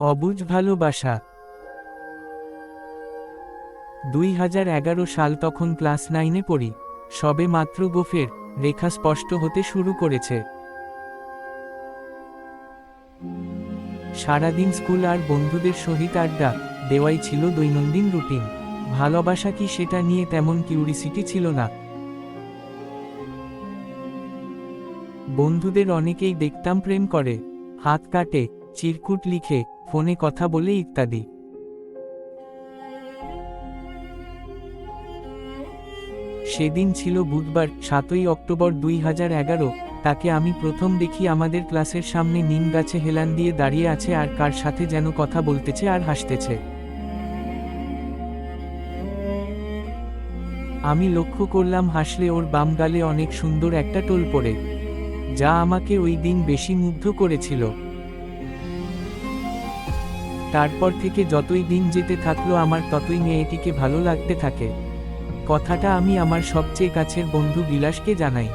অবুঝ ভালোবাসা। 2011 সাল, তখন ক্লাস 9-এ পড়ি। সবে মাত্র গোফের রেখা স্পষ্ট হতে শুরু করেছে। সারাদিন স্কুল আর বন্ধুদের সহিত আড্ডা দেওয়াই ছিল দৈনন্দিন রুটিন। ভালোবাসা কি, সেটা নিয়ে তেমন কিউরিসিটি ছিল না। বন্ধুদের অনেকেই দেখতাম প্রেম করে, হাত কাটে, চিরকুট লিখে, ফোনে কথা বলে ইত্যাদি। সেদিন ছিল বুধবার, 7ই অক্টোবর 2011। তাকে আমি প্রথম দেখি আমাদের ক্লাসের সামনে নিম গাছে হেলান দিয়ে দাঁড়িয়ে আছে আর কার সাথে যেন কথা বলতেছে আর হাসতেছে। আমি লক্ষ্য করলাম হাসলে ওর বাম গালে অনেক সুন্দর একটা টোল পড়ে, যা আমাকে ওই দিন বেশি মুগ্ধ করেছিল। তারপর থেকে যতই দিন যেতে থাকলো আমার ততই মেয়েটিকে ভালো লাগতে থাকে। কথাটা আমি আমার সবচেয়ে কাছের বন্ধু বিলাসকে জানাই।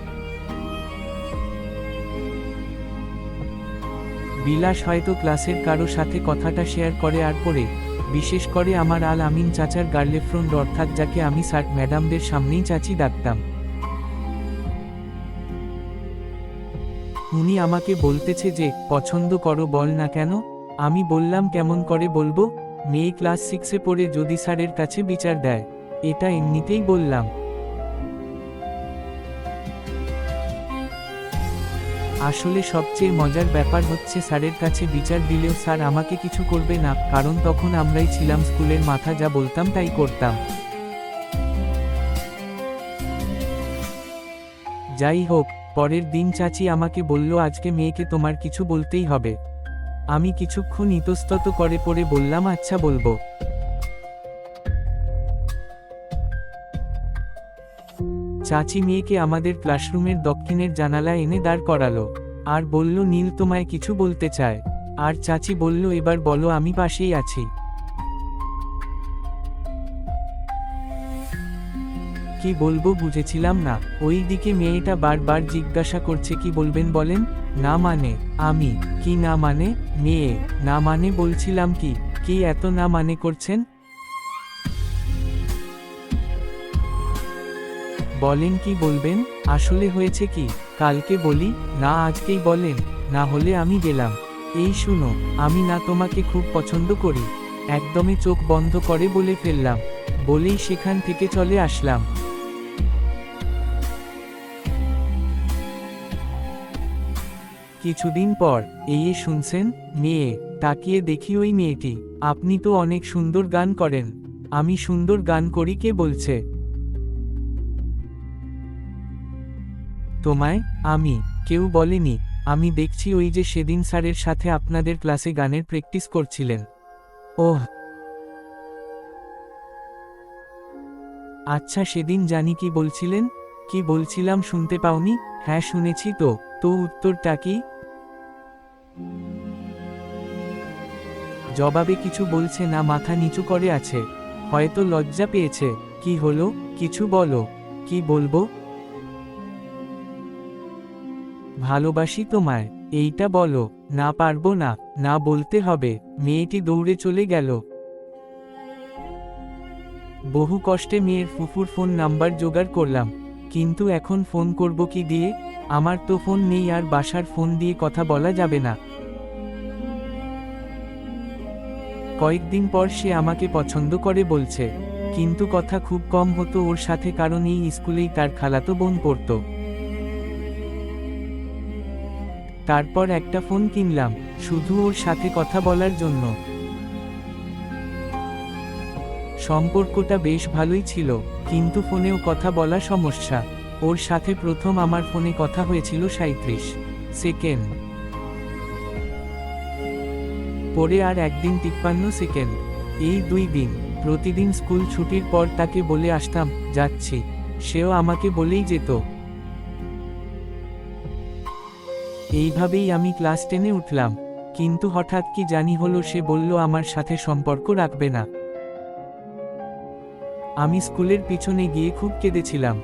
বিলাস হয়তো ক্লাসের কারো সাথে কথাটা শেয়ার করে আর পরে, বিশেষ করে আমার আল আমিন চাচার গার্লফ্রেন্ড, অর্থাৎ যাকে আমি স্যার ম্যাডামদের সামনেই চাচি ডাকতাম। উনি আমাকে বলতেছে যে, পছন্দ করো বল না কেন। আমি বললাম, কেমন করে বলবো, মেয়ে ক্লাস 6-এ পড়ে, যদি স্যারের কাছে বিচার দেয়। এটা এমনিতেই বললাম। আসলে সবচেয়ে মজার ব্যাপার হচ্ছে, স্যারের কাছে বিচার দিলেও স্যার আমাকে কিছু করবে না, কারণ তখন আমরাই ছিলাম স্কুলের মাথা, যা বলতাম তাই করতাম। যাই হোক, পরের দিন চাচি আমাকে বলল, আজকে মেয়েকে তোমার কিছু বলতেই হবে। আমি কিছুক্ষণ ইতস্তত করে পড়ে বললাম, আচ্ছা বলবো। চাচি মেয়েকে আমাদের ক্লাসরুমের দক্ষিণের জানালায় এনে দাঁড় করালো আর বলল, নীল তোমায় কিছু বলতে চায়। আর চাচি বলল, এবার বলো, আমি পাশেই আছি। কি বলবো বুঝেছিলাম না। ওই দিকে মেয়েটা বারবার জিজ্ঞাসা করছে, কি বলবেন বলেন। না মানে, আমি কি না মানে, মেয়ে না মানে বলছিলাম, কি কি এত না মানে করছেন। বলেন কি বলবেন। আসলে হয়েছে কি, কালকে বলি না আজকেই বলেন, না হলে আমি গেলাম। এই শুনো, আমি না তোমাকে খুব পছন্দ করি। একদমই চোখ বন্ধ করে বলে ফেললাম। বলেই সেখান থেকে চলে আসলাম। কিছুদিন পর, এই শুনছেন, মেয়ে। তাকিয়ে দেখি ওই মেয়েটি। আপনি তো অনেক সুন্দর গান করেন। আমি সুন্দর গান করি, কে বলছে তোমায়। আমি কেউ বলেনি। আমি দেখছি ওই যে সেদিন স্যারের সাথে আপনাদের ক্লাসে গানের প্র্যাকটিস করছিলেন। ওহ আচ্ছা, সেদিন জানি কি বলছিলেন। কি বলছিলাম শুনতে পাওনি। হ্যাঁ শুনেছি তো। তো উত্তরটা কি। জবাবে কিছু বলছে না, মাথা নিচু করে আছে। হয়তো লজ্জা পেয়েছে। কি হলো, কিছু বলো। কি বলবো। ভালোবাসি তোমায়, এইটা বলো। না পারবো না, না বলতে হবে। মেয়েটি দৌড়ে চলে গেল। বহু কষ্টে মেয়ের ফুফুর ফোন নাম্বার জোগাড় করলাম, কিন্তু এখন ফোন করব কি দিয়ে। আমার তো ফোন নেই আর বাসার ফোন দিয়ে কথা বলা যাবে না। কয়েকদিন পর সে আমাকে পছন্দ করে বলছে, কিন্তু কথা খুব কম হতো ওর সাথে, কারণ এই স্কুলেই তার খালাতো বোন পড়তো। তারপর একটা ফোন কিনলাম, শুধু ওর সাথে কথা বলার জন্য। সম্পর্কটা বেশ ভালোই ছিল, কিন্তু ফোনেও কথা বলা সমস্যা। ওর সাথে প্রথম আমার ফোনে কথা হয়েছিল 37 সেকেন্ড, পরে আর একদিন 53 সেকেন্ড। এই 2 দিন প্রতিদিন স্কুল ছুটির পর তাকে বলে আসতাম যাচ্ছি, সেও আমাকে বলেই যেত। এইভাবেই আমি ক্লাস 10-এ উঠলাম, কিন্তু হঠাৎ কি জানি হলো, সে বলল আমার সাথে সম্পর্ক রাখবে না। আমি স্কুলের পিছনে গিয়ে খুব কেঁদেছিলাম।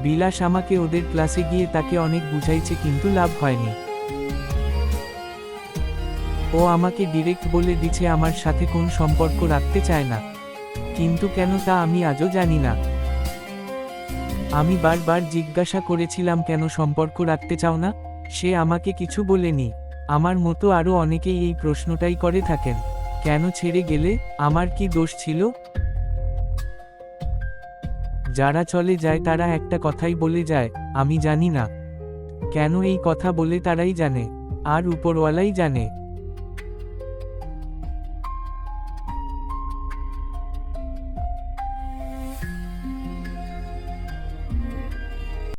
বিলাস আমাকে ওদের ক্লাসে গিয়ে তাকে অনেক বুঝাইছে, কিন্তু লাভ হয়নি। ও আমাকে ডিরেক্ট বলে দিছে আমার সাথে কোন সম্পর্ক রাখতে চায় না, কিন্তু কেন তা আমি আজও জানি না। আমি বারবার জিজ্ঞাসা করেছিলাম কেন সম্পর্ক রাখতে চাও না, সে আমাকে কিছু বলেনি। আমার মতো আরও অনেকেই এই প্রশ্নটাই করে থাকেন, কেন ছেড়ে গেলে, আমার কি দোষ ছিল? যারা চলে যায় তারা একটা কথাই বলে যায়, আমি জানি না। কেন এই কথা বলে তারাই জানে, আর উপরওয়ালাই জানে।